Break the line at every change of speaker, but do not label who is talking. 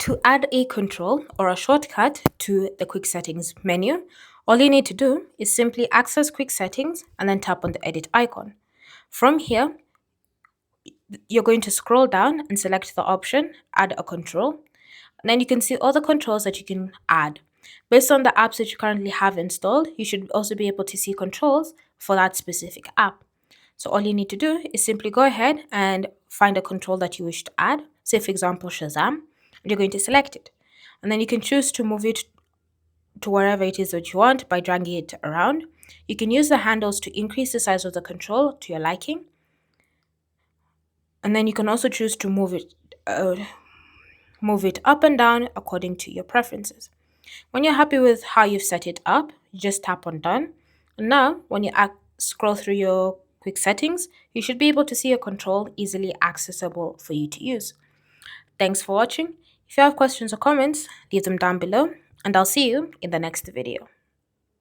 To add a control or a shortcut to the quick settings menu, all you need to do is simply access quick settings and then tap on the edit icon. From here, you're going to scroll down and select the option add a control. And then you can see all the controls that you can add. Based on the apps that you currently have installed, you should also be able to see controls for that specific app. So all you need to do is simply go ahead and find a control that you wish to add. Say for example Shazam, and you're going to select it. And then you can choose to move it to wherever it is that you want by dragging it around. You can use the handles to increase the size of the control to your liking. And then you can also choose to move it up and down according to your preferences. When you're happy with how you've set it up, you just tap on done. And now, when you scroll through your quick settings, you should be able to see a control easily accessible for you to use. Thanks for watching. If you have questions or comments, leave them down below, and I'll see you in the next video.